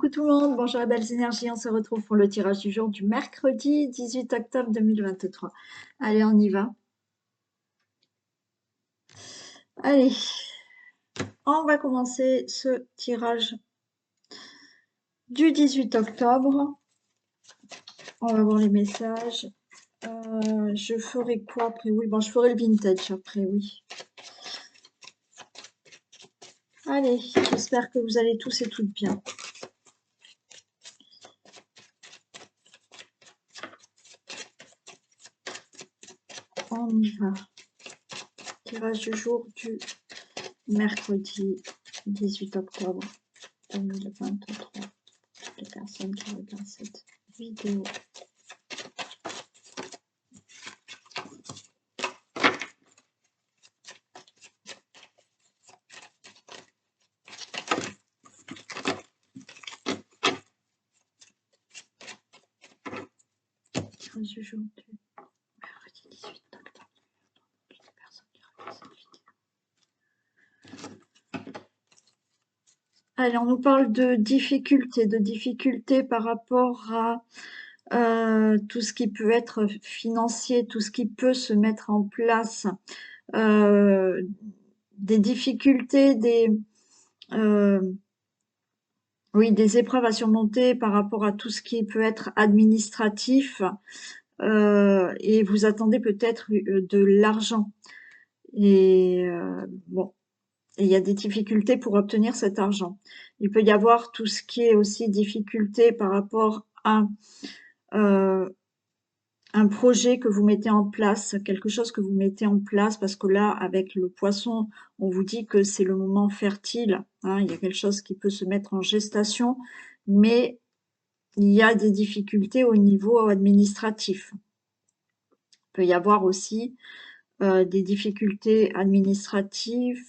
coucou tout le monde, bonjour les belles énergies, on se retrouve pour le tirage du jour du mercredi 18 octobre 2023. Allez, on y va. Allez, on va commencer ce tirage du 18 octobre. On va voir les messages. Je ferai quoi après? Oui, bon, je ferai le vintage après, oui. Allez, j'espère que vous allez tous et toutes bien. On y va. Tirage du jour du mercredi 18 octobre 2023. Les personnes qui regardent cette vidéo. Tirage du jour du mercredi 18 octobre. Les personnes qui regardent cette vidéo. Allez, on nous parle de difficultés par rapport à tout ce qui peut être financier, tout ce qui peut se mettre en place, des difficultés, oui, des épreuves à surmonter par rapport à tout ce qui peut être administratif, et vous attendez peut-être de l'argent. Et bon, et il y a des difficultés pour obtenir cet argent. Il peut y avoir tout ce qui est aussi difficulté par rapport à un projet que vous mettez en place, quelque chose que vous mettez en place, parce que là, avec le poisson, on vous dit que c'est le moment fertile, hein, il y a quelque chose qui peut se mettre en gestation, mais il y a des difficultés au niveau administratif. Il peut y avoir aussi des difficultés administratives,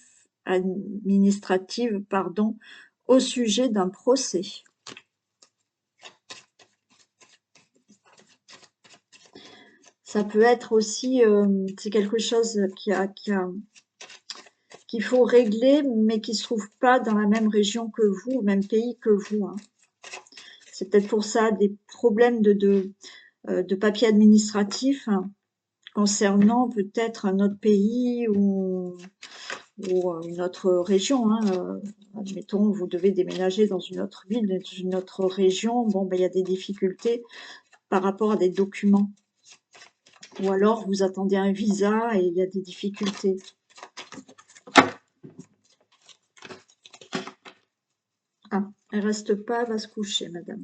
au sujet d'un procès. Ça peut être aussi, c'est quelque chose qu'il faut régler, mais qui ne se trouve pas dans la même région que vous, au même pays que vous. Hein. C'est peut-être pour ça des problèmes de papier administratif, hein, concernant peut-être un autre pays ou une autre région. Hein. Admettons, vous devez déménager dans une autre ville, dans une autre région. Bon, ben, il y a des difficultés par rapport à des documents. Ou alors, vous attendez un visa et il y a des difficultés. Ah, elle reste pas, elle va se coucher, madame.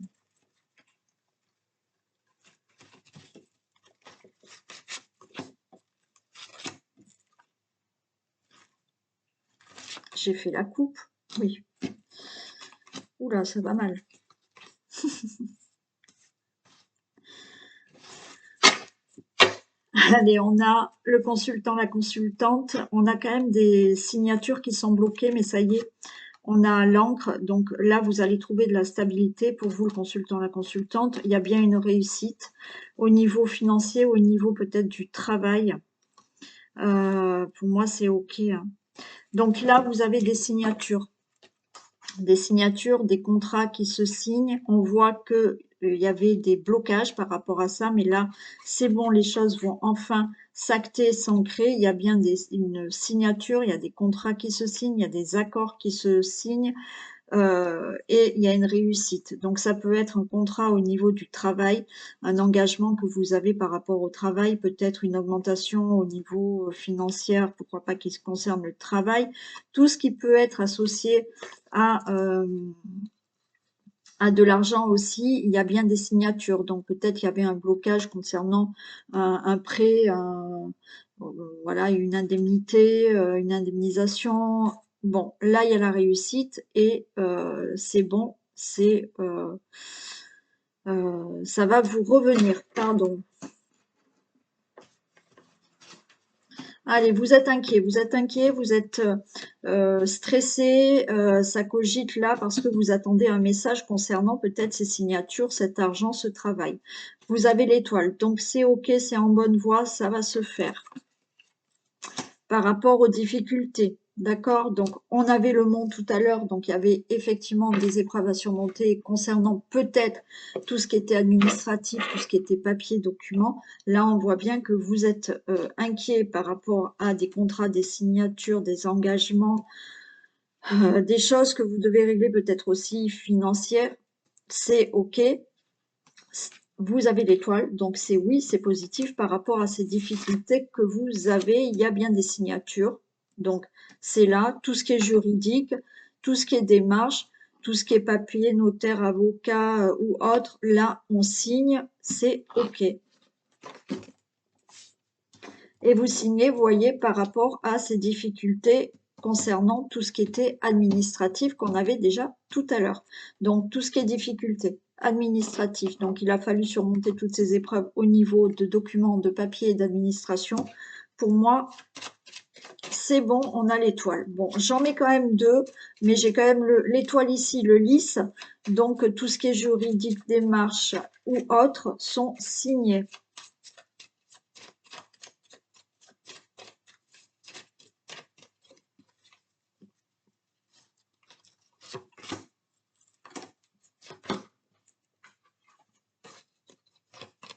J'ai fait la coupe, oui. Oula, ça va mal. Allez, on a le consultant, la consultante. On a quand même des signatures qui sont bloquées, mais ça y est, on a l'encre. Donc là, vous allez trouver de la stabilité pour vous, le consultant, la consultante. Il y a bien une réussite au niveau financier, au niveau peut-être du travail. Pour moi, c'est OK. Hein. Donc là, vous avez des signatures, des contrats qui se signent. On voit que il y avait des blocages par rapport à ça, mais là, c'est bon, les choses vont enfin s'acter, s'ancrer. Il y a bien une signature, il y a des contrats qui se signent, il y a des accords qui se signent, et il y a une réussite. Donc, ça peut être un contrat au niveau du travail, un engagement que vous avez par rapport au travail, peut-être une augmentation au niveau financier, pourquoi pas qui concerne le travail. Tout ce qui peut être associé à de l'argent aussi, il y a bien des signatures. Donc, peut-être il y avait un blocage concernant un prêt, voilà, une indemnité, une indemnisation. Bon, là, il y a la réussite et c'est bon, ça va vous revenir, pardon. Allez, vous êtes inquiet, vous êtes stressé, ça cogite là parce que vous attendez un message concernant peut-être ces signatures, cet argent, ce travail. Vous avez l'étoile, donc c'est OK, c'est en bonne voie, ça va se faire. Par rapport aux difficultés, D'accord? Donc, on avait le monde tout à l'heure, donc il y avait effectivement des épreuves à surmonter concernant peut-être tout ce qui était administratif, tout ce qui était papier, documents. Là, on voit bien que vous êtes inquiet par rapport à des contrats, des signatures, des engagements, des choses que vous devez régler peut-être aussi financières. C'est OK. Vous avez l'étoile, donc c'est oui, c'est positif par rapport à ces difficultés que vous avez. Il y a bien des signatures, donc c'est là, tout ce qui est juridique, tout ce qui est démarche, tout ce qui est papier, notaire, avocat ou autre, là on signe, c'est OK. Et vous signez, vous voyez, par rapport à ces difficultés concernant tout ce qui était administratif qu'on avait déjà tout à l'heure. Donc, tout ce qui est difficulté administratif. Donc, il a fallu surmonter toutes ces épreuves au niveau de documents, de papier et d'administration. Pour moi, c'est bon, on a l'étoile. Bon, j'en mets quand même deux, mais j'ai quand même l'étoile ici, le lys. Donc, tout ce qui est juridique, démarche ou autre sont signés.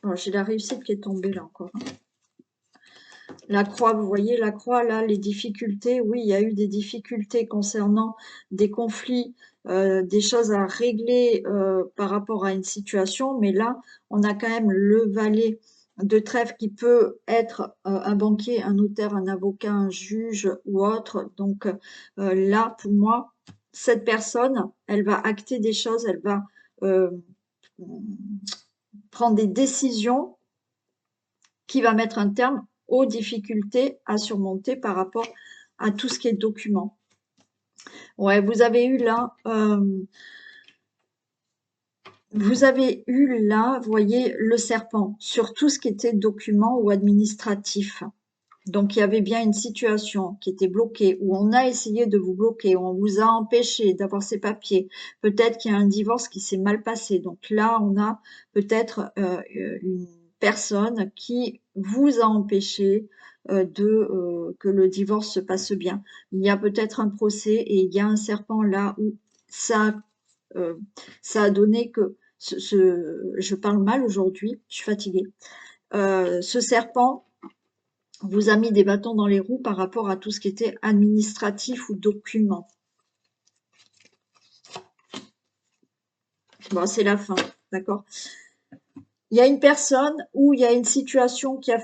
Bon, j'ai la réussite qui est tombée là encore. La croix, vous voyez, la croix, là, les difficultés, oui, il y a eu des difficultés concernant des conflits, des choses à régler par rapport à une situation, mais là, on a quand même le valet de trèfle qui peut être un banquier, un notaire, un avocat, un juge ou autre. Donc là, pour moi, cette personne, elle va acter des choses, elle va euh, prendre des décisions qui va mettre un terme aux difficultés à surmonter par rapport à tout ce qui est document. Ouais, vous avez eu là, vous voyez, le serpent sur tout ce qui était document ou administratif. Donc, il y avait bien une situation qui était bloquée, où on a essayé de vous bloquer, où on vous a empêché d'avoir ces papiers. Peut-être qu'il y a un divorce qui s'est mal passé. Donc là, on a peut-être une personne qui vous a empêché que le divorce se passe bien. Il y a peut-être un procès et il y a un serpent là où ça, euh, ça a donné que je parle mal aujourd'hui, je suis fatiguée. Ce serpent vous a mis des bâtons dans les roues par rapport à tout ce qui était administratif ou document. Bon, c'est la fin, d'accord? Il y a une personne ou il y a une situation qui a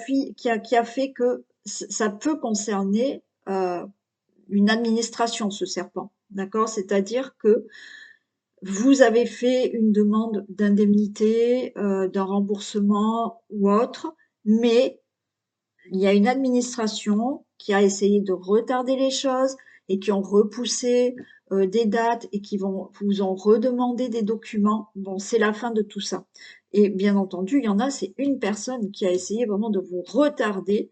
fait que ça peut concerner une administration, ce serpent, d'accord? C'est-à-dire que vous avez fait une demande d'indemnité, d'un remboursement ou autre, mais il y a une administration qui a essayé de retarder les choses et qui ont repoussé des dates et qui vous ont redemandé des documents. Bon, c'est la fin de tout ça. Et bien entendu, il y en a, c'est une personne qui a essayé vraiment de vous retarder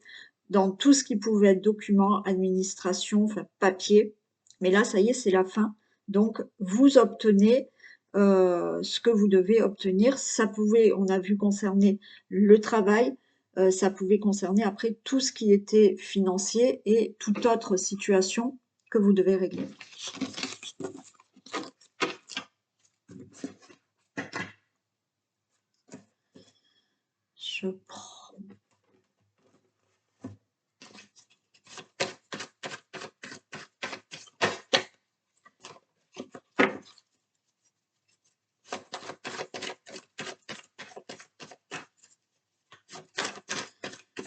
dans tout ce qui pouvait être documents, administration, enfin papier. Mais là, ça y est, c'est la fin. Donc, vous obtenez ce que vous devez obtenir. Ça pouvait, on a vu, concerner le travail, ça pouvait concerner après tout ce qui était financier et toute autre situation que vous devez régler. Je prends.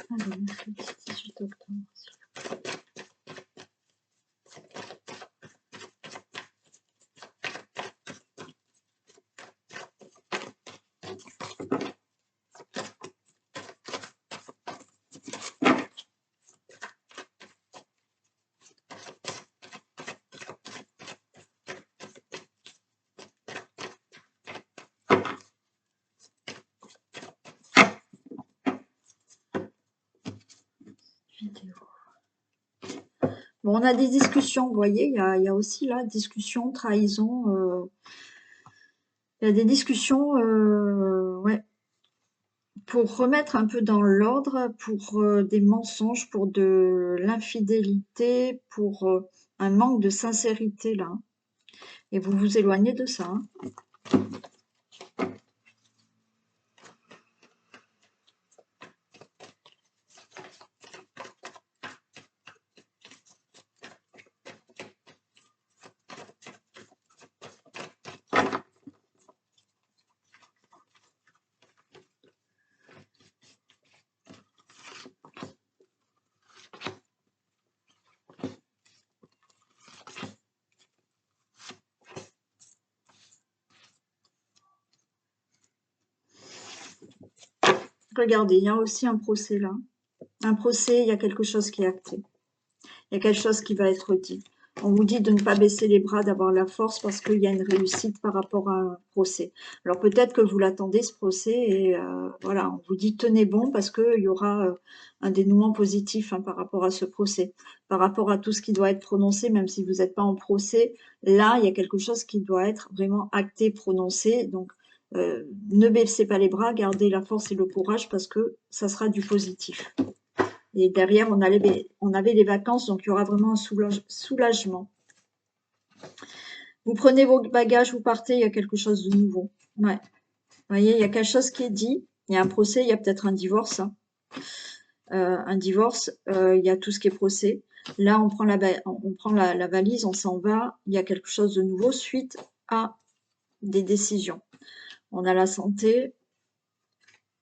Allez, mercredi 18 octobre. Vidéo. Bon, on a des discussions, vous voyez, il y a aussi là, discussion, trahison. Il y a des discussions, ouais, pour remettre un peu dans l'ordre, pour des mensonges, pour de l'infidélité, pour un manque de sincérité là. Hein. Et vous vous éloignez de ça. Hein. Regardez, il y a aussi un procès là. Un procès, il y a quelque chose qui est acté. Il y a quelque chose qui va être dit. On vous dit de ne pas baisser les bras, d'avoir la force parce qu'il y a une réussite par rapport à un procès. Alors peut-être que vous l'attendez ce procès et voilà, on vous dit tenez bon parce qu'il y aura un dénouement positif hein, par rapport à ce procès. Par rapport à tout ce qui doit être prononcé, même si vous n'êtes pas en procès, là il y a quelque chose qui doit être vraiment acté, prononcé. Donc ne baissez pas les bras, gardez la force et le courage parce que ça sera du positif. Et derrière, on avait les vacances, donc il y aura vraiment un soulagement. Vous prenez vos bagages, vous partez, il y a quelque chose de nouveau. Ouais. Vous voyez, il y a quelque chose qui est dit. Il y a un procès, il y a peut-être un divorce. Hein. Un divorce, il y a tout ce qui est procès. Là, on prend la valise, on s'en va. Il y a quelque chose de nouveau suite à des décisions. On a la santé,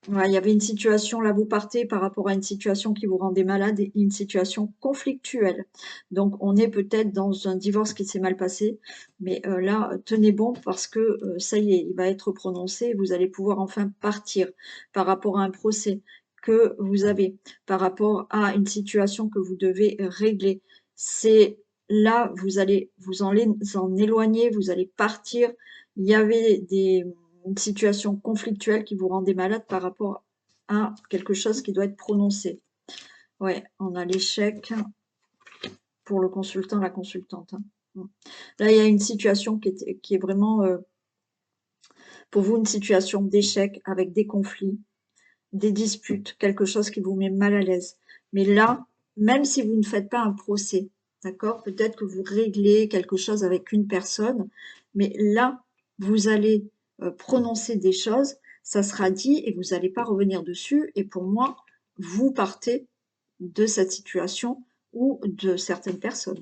ouais, il y avait une situation, là vous partez par rapport à une situation qui vous rendait malade et une situation conflictuelle. Donc on est peut-être dans un divorce qui s'est mal passé, mais là tenez bon parce que ça y est, il va être prononcé et vous allez pouvoir enfin partir par rapport à un procès que vous avez, par rapport à une situation que vous devez régler. C'est là, vous allez vous en éloigner, vous allez partir. Il y avait une situation conflictuelle qui vous rendait malade par rapport à quelque chose qui doit être prononcé. Ouais, on a l'échec pour le consultant, la consultante. Hein. Là, il y a une situation qui est vraiment, pour vous, une situation d'échec avec des conflits, des disputes, quelque chose qui vous met mal à l'aise. Mais là, même si vous ne faites pas un procès, d'accord, peut-être que vous réglez quelque chose avec une personne, mais là, vous allez prononcer des choses, ça sera dit et vous n'allez pas revenir dessus. Et pour moi, vous partez de cette situation ou de certaines personnes.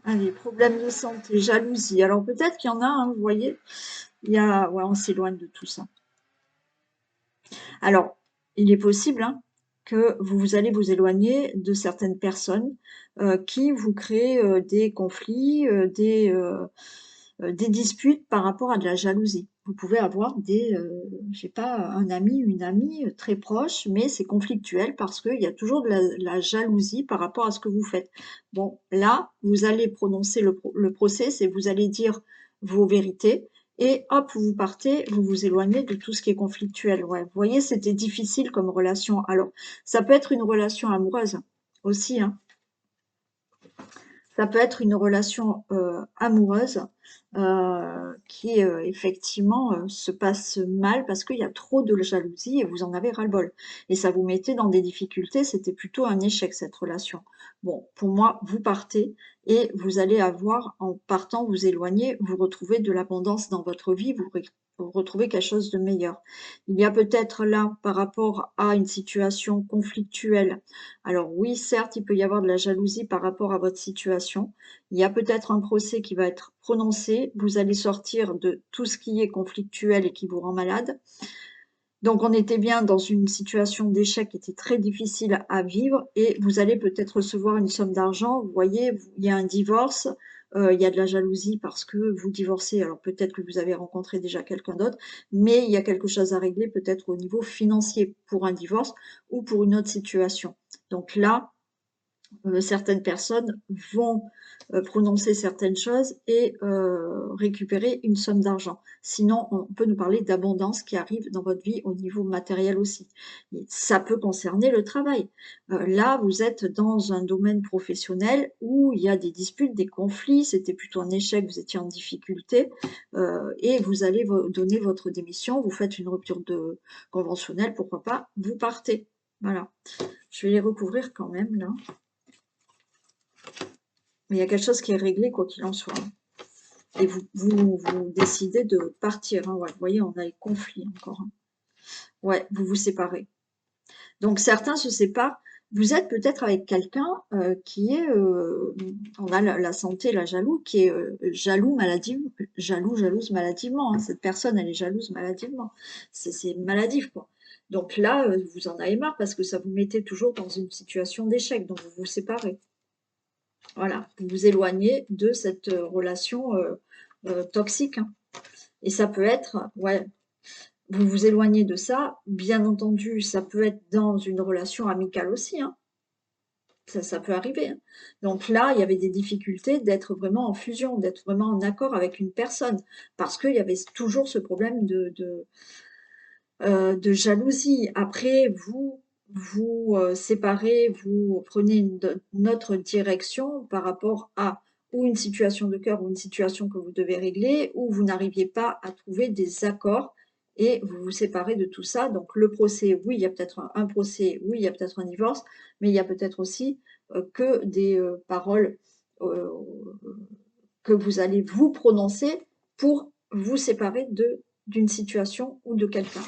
Allez, problème de santé, jalousie. Alors peut-être qu'il y en a, hein, vous voyez, ouais, on s'éloigne de tout ça. Alors, il est possible hein, que vous allez vous éloigner de certaines personnes qui vous créent des conflits, des disputes par rapport à de la jalousie. Vous pouvez avoir je sais pas, un ami, une amie très proche, mais c'est conflictuel parce qu'il y a toujours de la jalousie par rapport à ce que vous faites. Bon, là, vous allez prononcer le procès, c'est vous allez dire vos vérités, et hop, vous partez, vous vous éloignez de tout ce qui est conflictuel. Ouais, vous voyez, c'était difficile comme relation. Alors, ça peut être une relation amoureuse aussi, hein. Ça peut être une relation amoureuse qui effectivement se passe mal parce qu'il y a trop de jalousie et vous en avez ras-le-bol. Et ça vous mettait dans des difficultés, c'était plutôt un échec cette relation. Bon, pour moi, vous partez et vous allez avoir, en partant, vous éloigner, vous retrouvez de l'abondance dans votre vie, vous retrouvez quelque chose de meilleur. Il y a peut-être là, par rapport à une situation conflictuelle, alors oui, certes, il peut y avoir de la jalousie par rapport à votre situation. Il y a peut-être un procès qui va être prononcé. Vous allez sortir de tout ce qui est conflictuel et qui vous rend malade. Donc on était bien dans une situation d'échec qui était très difficile à vivre et vous allez peut-être recevoir une somme d'argent. Vous voyez, il y a un divorce, il y a de la jalousie parce que vous divorcez. Alors peut-être que vous avez rencontré déjà quelqu'un d'autre, mais il y a quelque chose à régler peut-être au niveau financier pour un divorce ou pour une autre situation. Donc là, certaines personnes vont prononcer certaines choses et récupérer une somme d'argent. Sinon, on peut nous parler d'abondance qui arrive dans votre vie au niveau matériel aussi. Et ça peut concerner le travail. Là, vous êtes dans un domaine professionnel où il y a des disputes, des conflits, c'était plutôt un échec, vous étiez en difficulté, et vous allez donner votre démission, vous faites une rupture conventionnelle, pourquoi pas, vous partez. Voilà. Je vais les recouvrir quand même, là. Mais il y a quelque chose qui est réglé, quoi qu'il en soit. Et vous décidez de partir. Hein. Ouais, vous voyez, on a les conflits encore. Hein. Ouais, vous vous séparez. Donc, certains se séparent. Vous êtes peut-être avec quelqu'un qui est, on a la santé, la jaloux, qui est jalouse maladivement. Hein. Cette personne, elle est jalouse maladivement. C'est maladif, quoi. Donc là, vous en avez marre parce que ça vous mettait toujours dans une situation d'échec. Donc, vous vous séparez. Voilà, vous vous éloignez de cette relation toxique. Hein. Et ça peut être, ouais, vous vous éloignez de ça. Bien entendu, ça peut être dans une relation amicale aussi. Hein. Ça peut arriver. Hein. Donc là, il y avait des difficultés d'être vraiment en fusion, d'être vraiment en accord avec une personne. Parce qu'il y avait toujours ce problème de jalousie. Après, vous séparez, vous prenez une autre direction par rapport à ou une situation de cœur ou une situation que vous devez régler, ou vous n'arriviez pas à trouver des accords et vous vous séparez de tout ça. Donc le procès, oui, il y a peut-être un procès, oui, il y a peut-être un divorce, mais il y a peut-être aussi que des paroles euh, que vous allez vous prononcer pour vous séparer d'une situation ou de quelqu'un.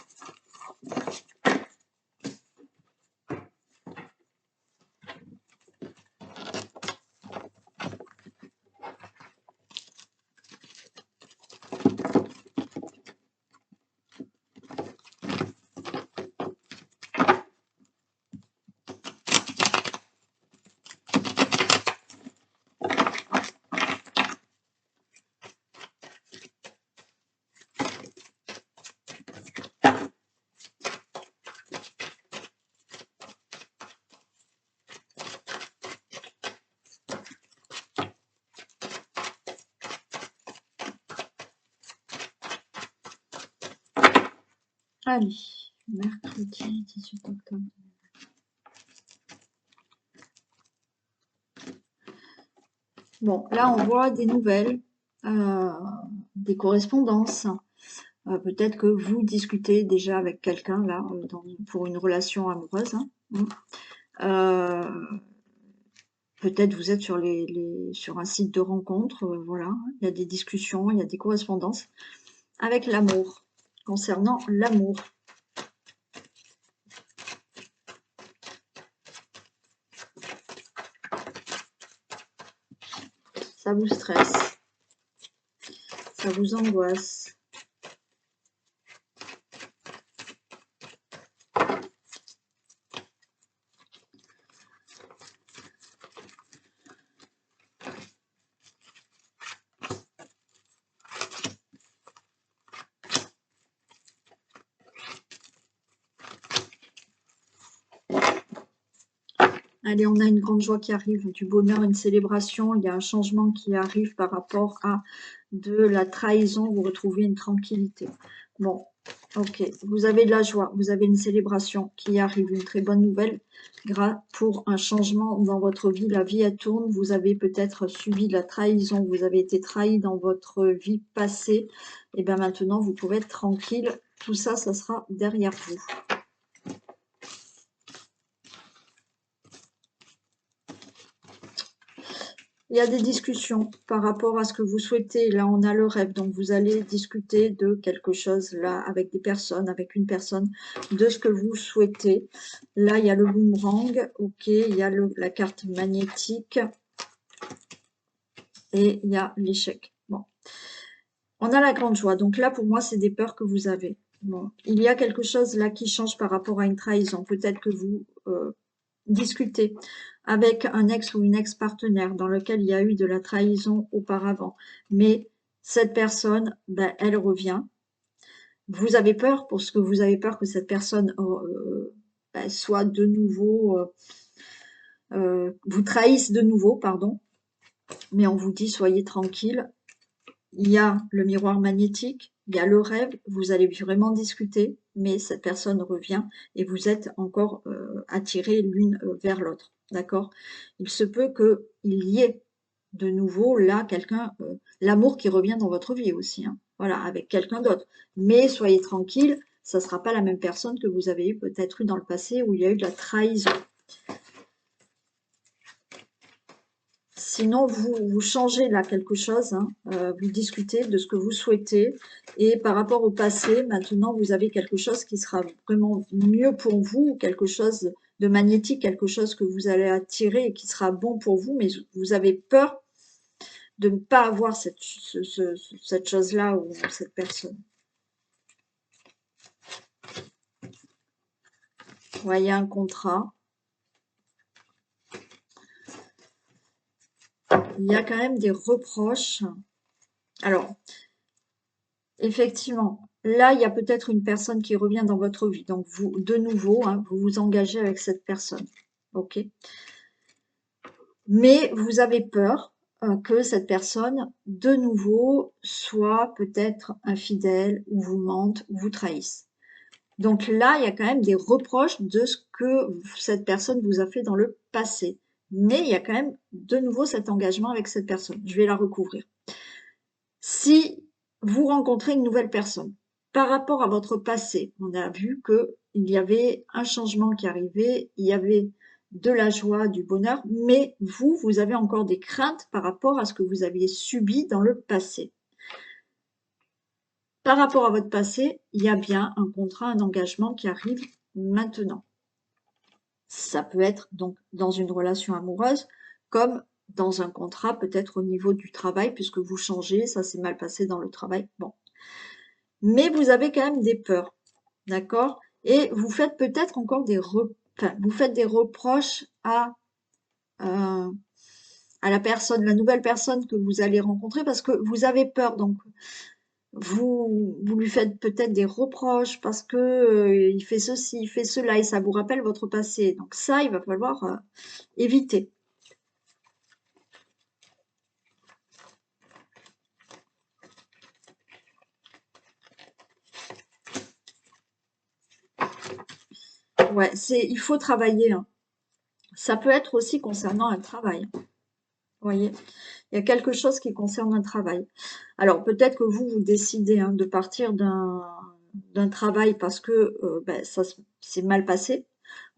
Allez, mercredi 18 octobre. Bon, là, on voit des nouvelles, des correspondances. Peut-être que vous discutez déjà avec quelqu'un, là, pour une relation amoureuse. Hein. Peut-être vous êtes sur un site de rencontre, voilà. Il y a des discussions, il y a des correspondances avec l'amour, concernant l'amour. Ça vous stresse, ça vous angoisse. Allez, on a une grande joie qui arrive, du bonheur, une célébration. Il y a un changement qui arrive par rapport à de la trahison. Vous retrouvez une tranquillité. Bon, ok. Vous avez de la joie. Vous avez une célébration qui arrive. Une très bonne nouvelle pour un changement dans votre vie. La vie, elle tourne. Vous avez peut-être subi de la trahison. Vous avez été trahi dans votre vie passée. Et bien maintenant, vous pouvez être tranquille. Tout ça, ça sera derrière vous. Il y a des discussions par rapport à ce que vous souhaitez. Là, on a le rêve. Donc, vous allez discuter de quelque chose, là, avec des personnes, avec une personne, de ce que vous souhaitez. Là, il y a le boomerang. OK. Il y a la carte magnétique. Et il y a l'échec. Bon. On a la grande joie. Donc là, pour moi, c'est des peurs que vous avez. Bon. Il y a quelque chose là qui change par rapport à une trahison. Peut-être que vous discutez avec un ex ou une ex-partenaire dans lequel il y a eu de la trahison auparavant. Mais cette personne, ben, elle revient. Vous avez peur parce que vous avez peur que cette personne ben, soit de nouveau vous trahissent de nouveau, pardon, mais on vous dit soyez tranquille. Il y a le miroir magnétique, il y a le rêve, vous allez vraiment discuter, mais cette personne revient et vous êtes encore attirés l'une vers l'autre, d'accord? Il se peut qu'il y ait de nouveau là quelqu'un, l'amour qui revient dans votre vie aussi, hein, voilà, avec quelqu'un d'autre. Mais soyez tranquille, ça ne sera pas la même personne que vous avez peut-être eu dans le passé où il y a eu de la trahison. Sinon, vous changez là quelque chose, hein, vous discutez de ce que vous souhaitez. Et par rapport au passé, maintenant, vous avez quelque chose qui sera vraiment mieux pour vous, quelque chose de magnétique, quelque chose que vous allez attirer et qui sera bon pour vous, mais vous avez peur de ne pas avoir cette chose-là ou cette personne. Vous voyez un contrat. Il y a quand même des reproches. Alors, effectivement, là, il y a peut-être une personne qui revient dans votre vie. Donc, vous, de nouveau, hein, vous vous engagez avec cette personne. OK? Mais vous avez peur que cette personne, de nouveau, soit peut-être infidèle, ou vous mente, ou vous trahisse. Donc là, il y a quand même des reproches de ce que cette personne vous a fait dans le passé. Mais il y a quand même de nouveau cet engagement avec cette personne. Je vais la recouvrir. Si vous rencontrez une nouvelle personne, par rapport à votre passé, on a vu qu'il y avait un changement qui arrivait, il y avait de la joie, du bonheur, mais vous avez encore des craintes par rapport à ce que vous aviez subi dans le passé. Par rapport à votre passé, il y a bien un contrat, un engagement qui arrive maintenant. Ça peut être donc dans une relation amoureuse, comme dans un contrat, peut-être au niveau du travail, puisque vous changez, ça s'est mal passé dans le travail. Bon. Mais vous avez quand même des peurs, d'accord? Et vous faites peut-être encore vous faites des reproches euh, à la personne, la nouvelle personne que vous allez rencontrer, parce que vous avez peur. Donc, vous lui faites peut-être des reproches parce que il fait ceci, il fait cela, et ça vous rappelle votre passé. Donc ça, il va falloir éviter. Ouais, il faut travailler, hein. Ça peut être aussi concernant un travail. Vous voyez, il y a quelque chose qui concerne un travail. Alors peut-être que vous décidez, hein, de partir d'un travail parce que ben, ça s'est mal passé.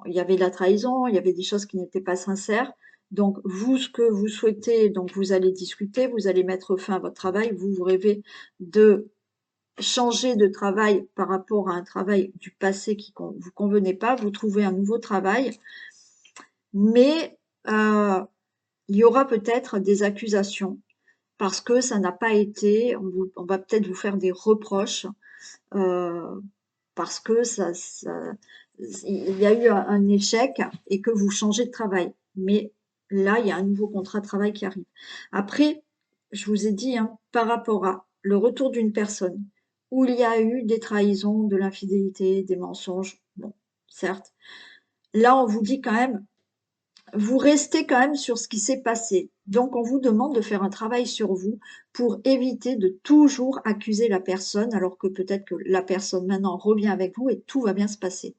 Il y avait de la trahison, il y avait des choses qui n'étaient pas sincères. Donc vous, ce que vous souhaitez, donc vous allez discuter, vous allez mettre fin à votre travail. Vous rêvez de changer de travail par rapport à un travail du passé qui ne vous convenait pas. Vous trouvez un nouveau travail, mais il y aura peut-être des accusations parce que ça n'a pas été, on va peut-être vous faire des reproches parce que il y a eu un échec et que vous changez de travail. Mais là, il y a un nouveau contrat de travail qui arrive. Après, je vous ai dit, hein, par rapport à le retour d'une personne où il y a eu des trahisons, de l'infidélité, des mensonges, bon, certes, là, on vous dit quand même, vous restez quand même sur ce qui s'est passé. Donc, on vous demande de faire un travail sur vous pour éviter de toujours accuser la personne, alors que peut-être que la personne maintenant revient avec vous et tout va bien se passer.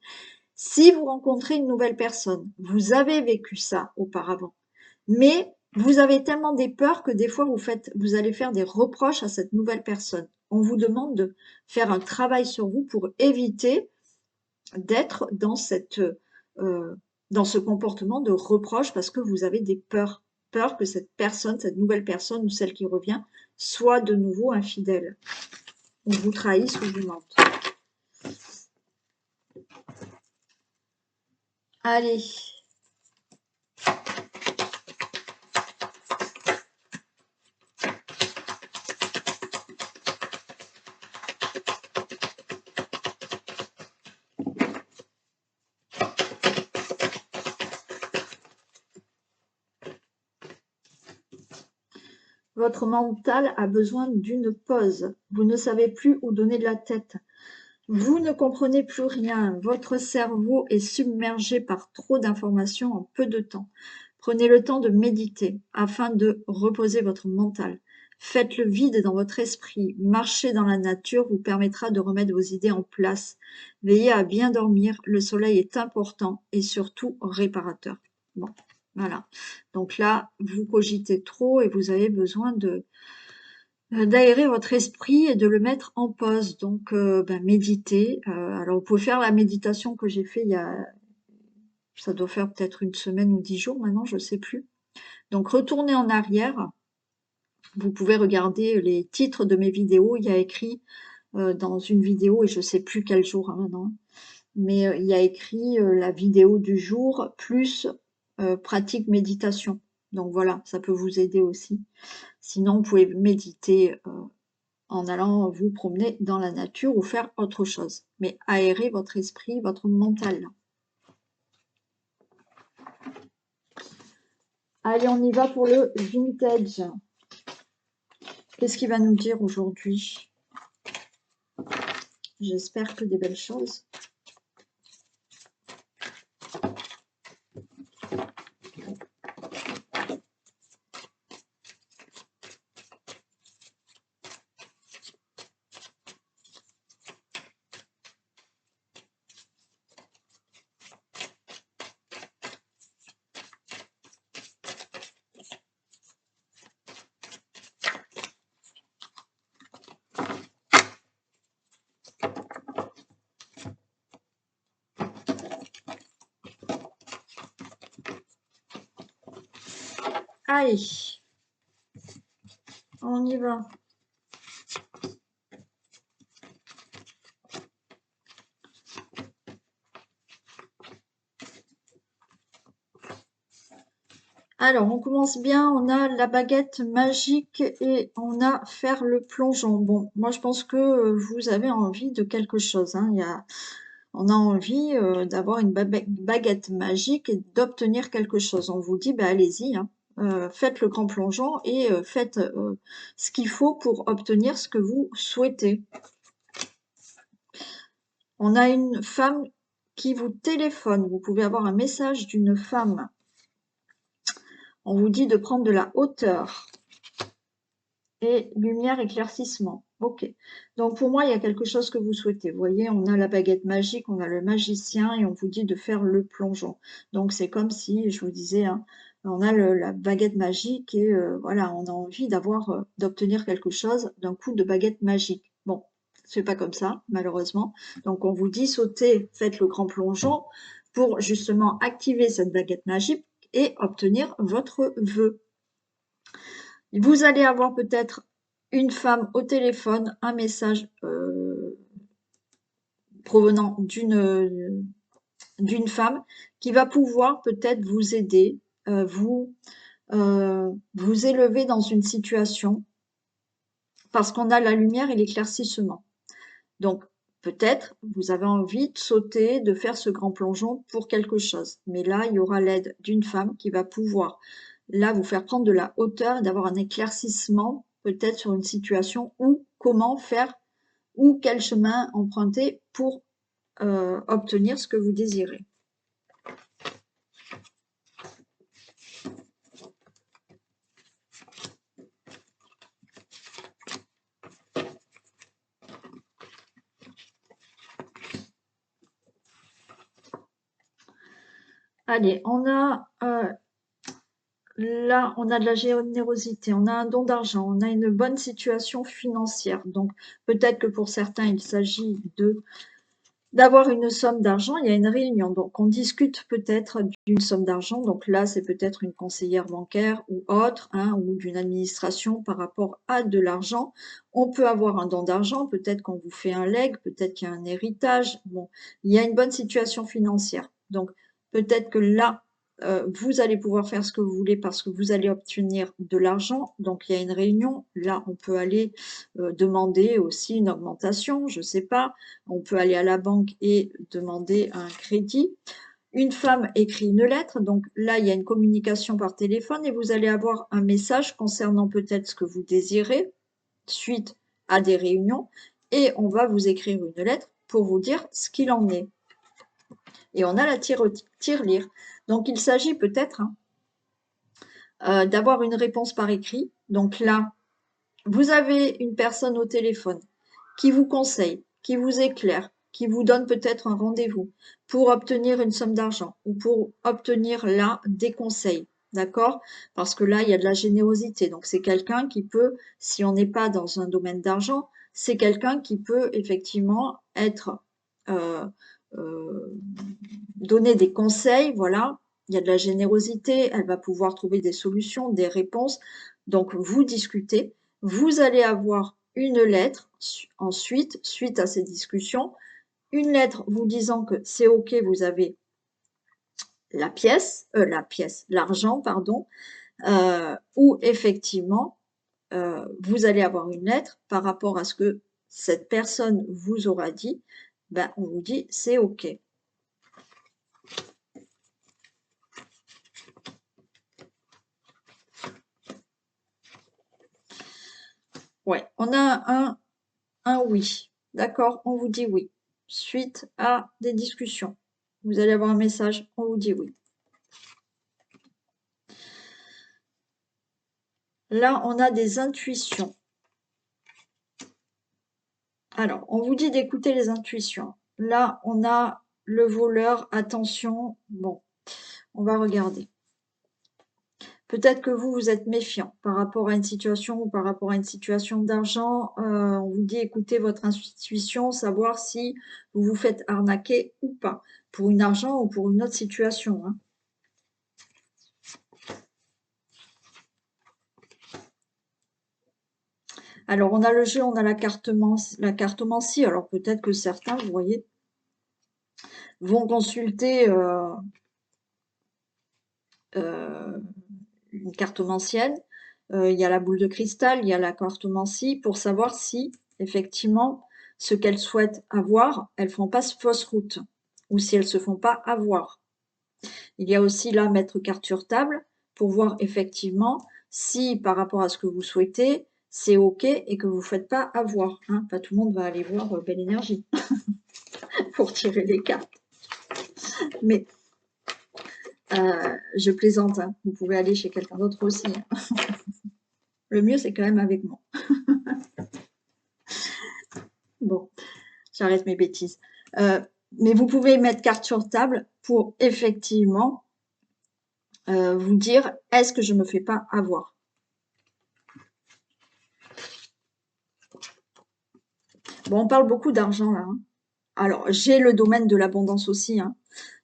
Si vous rencontrez une nouvelle personne, vous avez vécu ça auparavant, mais vous avez tellement des peurs que des fois vous allez faire des reproches à cette nouvelle personne. On vous demande de faire un travail sur vous pour éviter d'être euh, dans ce comportement de reproche parce que vous avez des peurs. Peur que cette personne, cette nouvelle personne ou celle qui revient, soit de nouveau infidèle, ou vous trahisse ou vous mente. Allez, votre mental a besoin d'une pause. Vous ne savez plus où donner de la tête. Vous ne comprenez plus rien. Votre cerveau est submergé par trop d'informations en peu de temps. Prenez le temps de méditer afin de reposer votre mental. Faites le vide dans votre esprit. Marcher dans la nature vous permettra de remettre vos idées en place. Veillez à bien dormir. Le soleil est important et surtout réparateur. Bon, voilà. Donc là, vous cogitez trop et vous avez besoin d'aérer votre esprit et de le mettre en pause. Donc, méditez. Alors, vous pouvez faire la méditation que j'ai fait ça doit faire peut-être une semaine ou 10 jours maintenant, je ne sais plus. Donc, retournez en arrière. Vous pouvez regarder les titres de mes vidéos. Il y a écrit dans une vidéo, et je ne sais plus quel jour maintenant, mais il y a écrit la vidéo du jour plus pratique méditation. Donc voilà, ça peut vous aider aussi. Sinon, vous pouvez méditer en allant vous promener dans la nature ou faire autre chose. Mais aérer votre esprit, votre mental. Allez, on y va pour le vintage. Qu'est-ce qu'il va nous dire aujourd'hui? J'espère que des belles choses. Allez, on y va. Alors, on commence bien, on a la baguette magique et on a faire le plongeon. Bon, moi je pense que vous avez envie de quelque chose, hein. On a envie d'avoir une baguette magique et d'obtenir quelque chose. On vous dit, bah, allez-y, hein. Faites le grand plongeon et faites ce qu'il faut pour obtenir ce que vous souhaitez. On a une femme qui vous téléphone. Vous pouvez avoir un message d'une femme. On vous dit de prendre de la hauteur. Et lumière, éclaircissement. Ok. Donc pour moi, il y a quelque chose que vous souhaitez. Vous voyez, on a la baguette magique, on a le magicien et on vous dit de faire le plongeon. Donc c'est comme si, je vous disais, hein, on a la baguette magique et voilà, on a envie d'obtenir quelque chose d'un coup de baguette magique. Bon, c'est pas comme ça, malheureusement. Donc on vous dit sautez, faites le grand plongeon pour justement activer cette baguette magique et obtenir votre vœu. Vous allez avoir peut-être une femme au téléphone, un message provenant d'une femme qui va pouvoir peut-être vous aider, vous élever dans une situation parce qu'on a la lumière et l'éclaircissement. Donc, peut-être vous avez envie de sauter, de faire ce grand plongeon pour quelque chose. Mais là, il y aura l'aide d'une femme qui va pouvoir là vous faire prendre de la hauteur et d'avoir un éclaircissement peut-être sur une situation ou comment faire ou quel chemin emprunter pour obtenir ce que vous désirez. Allez, on a là, on a de la générosité, on a un don d'argent, on a une bonne situation financière. Donc, peut-être que pour certains, il s'agit d'avoir une somme d'argent. Il y a une réunion, donc on discute peut-être d'une somme d'argent. Donc là, c'est peut-être une conseillère bancaire ou autre, hein, ou d'une administration par rapport à de l'argent. On peut avoir un don d'argent, peut-être qu'on vous fait un legs, peut-être qu'il y a un héritage. Bon, il y a une bonne situation financière. Donc, peut-être que là, vous allez pouvoir faire ce que vous voulez parce que vous allez obtenir de l'argent. Donc, il y a une réunion. Là, on peut aller demander aussi une augmentation, je ne sais pas. On peut aller à la banque et demander un crédit. Une femme écrit une lettre. Donc là, il y a une communication par téléphone et vous allez avoir un message concernant peut-être ce que vous désirez suite à des réunions. Et on va vous écrire une lettre pour vous dire ce qu'il en est. Et on a la tirelire. Donc, il s'agit peut-être d'avoir une réponse par écrit. Donc là, vous avez une personne au téléphone qui vous conseille, qui vous éclaire, qui vous donne peut-être un rendez-vous pour obtenir une somme d'argent ou pour obtenir là des conseils. D'accord? Parce que là, il y a de la générosité. Donc, c'est quelqu'un qui peut, si on n'est pas dans un domaine d'argent, c'est quelqu'un qui peut effectivement être euh, euh, donner des conseils, voilà. Il y a de la générosité, elle va pouvoir trouver des solutions, des réponses. Donc, vous discutez. Vous allez avoir une lettre ensuite, suite à ces discussions, une lettre vous disant que c'est OK, vous avez l'argent, pardon, où effectivement, vous allez avoir une lettre par rapport à ce que cette personne vous aura dit. Ben, on vous dit c'est OK. Ouais, on a un oui. D'accord, on vous dit oui. Suite à des discussions. Vous allez avoir un message, on vous dit oui. Là, on a des intuitions. Alors, on vous dit d'écouter les intuitions. Là, on a le voleur, attention. Bon, on va regarder. Peut-être que vous, vous êtes méfiant par rapport à une situation ou par rapport à une situation d'argent. On vous dit écoutez votre intuition, savoir si vous vous faites arnaquer ou pas, pour une argent ou pour une autre situation, hein. Alors, on a le jeu, on a la cartomancie. Alors, peut-être que certains, vous voyez, vont consulter euh, une cartomancienne. Il y a la boule de cristal, il y a la cartomancie pour savoir si, effectivement, ce qu'elles souhaitent avoir, elles ne font pas fausse route ou si elles ne se font pas avoir. Il y a aussi là mettre carte sur table pour voir effectivement si par rapport à ce que vous souhaitez, c'est OK et que vous ne faites pas avoir, hein. Pas tout le monde va aller voir Belle Énergie pour tirer les cartes. Mais je plaisante, hein. Vous pouvez aller chez quelqu'un d'autre aussi, hein. Le mieux, c'est quand même avec moi. Bon, j'arrête mes bêtises. Mais vous pouvez mettre carte sur table pour effectivement vous dire, est-ce que je ne me fais pas avoir? Bon, on parle beaucoup d'argent là, hein. Alors, j'ai le domaine de l'abondance aussi, hein,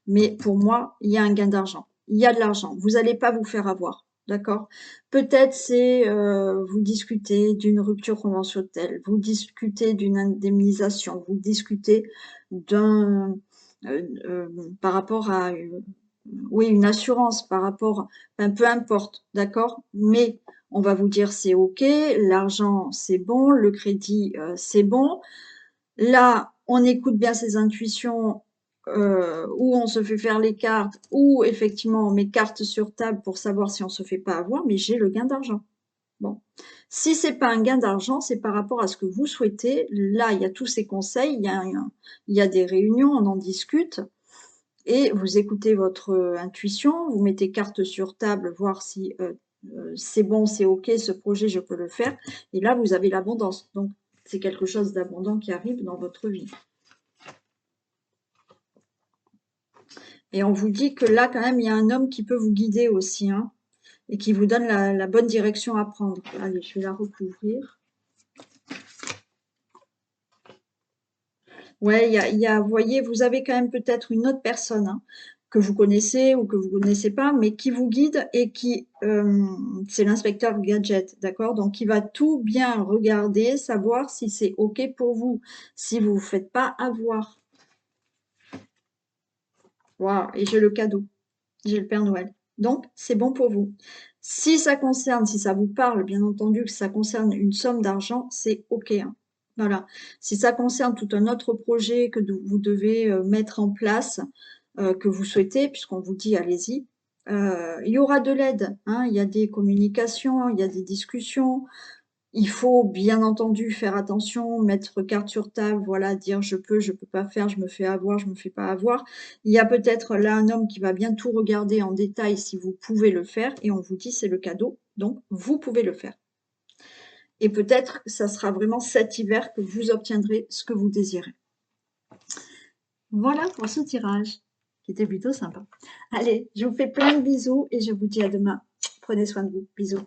mais pour moi, il y a un gain d'argent. Il y a de l'argent. Vous n'allez pas vous faire avoir, d'accord? Peut-être c'est vous discutez d'une rupture conventionnelle, vous discutez d'une indemnisation, vous discutez d'un par rapport à oui, une assurance par rapport, enfin, peu importe, d'accord? Mais on va vous dire c'est OK, l'argent c'est bon, le crédit c'est bon. Là, on écoute bien ses intuitions, ou on se fait faire les cartes, ou effectivement on met carte sur table pour savoir si on se fait pas avoir, mais j'ai le gain d'argent. Bon. Si c'est pas un gain d'argent, c'est par rapport à ce que vous souhaitez. Là, il y a tous ces conseils, il y a des réunions, on en discute et vous écoutez votre intuition, vous mettez carte sur table, voir si c'est bon, c'est OK, ce projet, je peux le faire. Et là, vous avez l'abondance. Donc, c'est quelque chose d'abondant qui arrive dans votre vie. Et on vous dit que là, quand même, il y a un homme qui peut vous guider aussi, hein, et qui vous donne la bonne direction à prendre. Allez, je vais la recouvrir. Ouais, vous voyez, vous avez quand même peut-être une autre personne, hein, que vous connaissez ou que vous connaissez pas, mais qui vous guide et qui, c'est l'inspecteur gadget, d'accord? Donc, il va tout bien regarder, savoir si c'est OK pour vous, si vous vous faites pas avoir. Waouh, et j'ai le cadeau, j'ai le Père Noël. Donc, c'est bon pour vous. Si ça concerne, si ça vous parle, bien entendu que ça concerne une somme d'argent, c'est OK, hein. Voilà. Si ça concerne tout un autre projet que vous devez mettre en place, que vous souhaitez, puisqu'on vous dit allez-y, il y aura de l'aide, hein. Il y a des communications, il y a des discussions. Il faut bien entendu faire attention, mettre carte sur table, voilà, dire: je peux pas faire, je me fais avoir, je me fais pas avoir». Il y a peut-être là un homme qui va bien tout regarder en détail si vous pouvez le faire et on vous dit: «C'est le cadeau, donc vous pouvez le faire» et peut-être que ça sera vraiment cet hiver que vous obtiendrez ce que vous désirez. Voilà pour ce tirage, qui était plutôt sympa. Allez, je vous fais plein de bisous et je vous dis à demain. Prenez soin de vous. Bisous.